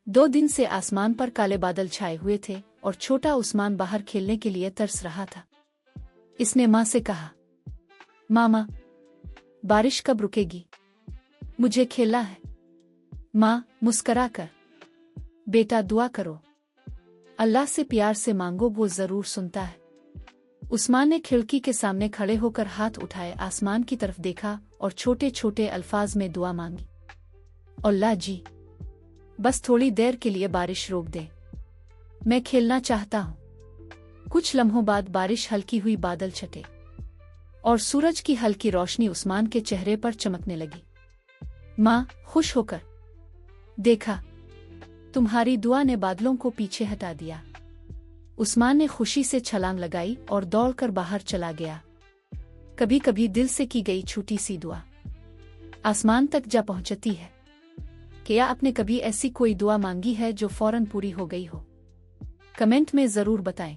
2 दिन से आसमान पर काले बादल छाए हुए थे और छोटा उस्मान बाहर खेलने के लिए तरस रहा था। इसने माँ से कहा, मामा, बारिश कब रुकेगी? मुझे खेलना है। माँ मुस्करा कर, बेटा दुआ करो, अल्लाह से प्यार से मांगो, वो जरूर सुनता है। उस्मान ने खिड़की के सामने खड़े होकर हाथ उठाए, आसमान की तरफ देखा और छोटे छोटे अल्फाज में दुआ मांगी, अल्लाह जी, बस थोड़ी देर के लिए बारिश रोक दे, मैं खेलना चाहता हूँ। कुछ लम्हों बाद बारिश हल्की हुई, बादल छटे और सूरज की हल्की रोशनी उस्मान के चेहरे पर चमकने लगी। माँ खुश होकर देखा, तुम्हारी दुआ ने बादलों को पीछे हटा दिया। उस्मान ने खुशी से छलांग लगाई और दौड़कर बाहर चला गया। कभी कभी दिल से की गई छोटी सी दुआ आसमान तक जा पहुंचती है। क्या आपने कभी ऐसी कोई दुआ मांगी है जो फौरन पूरी हो गई हो? कमेंट में जरूर बताएं।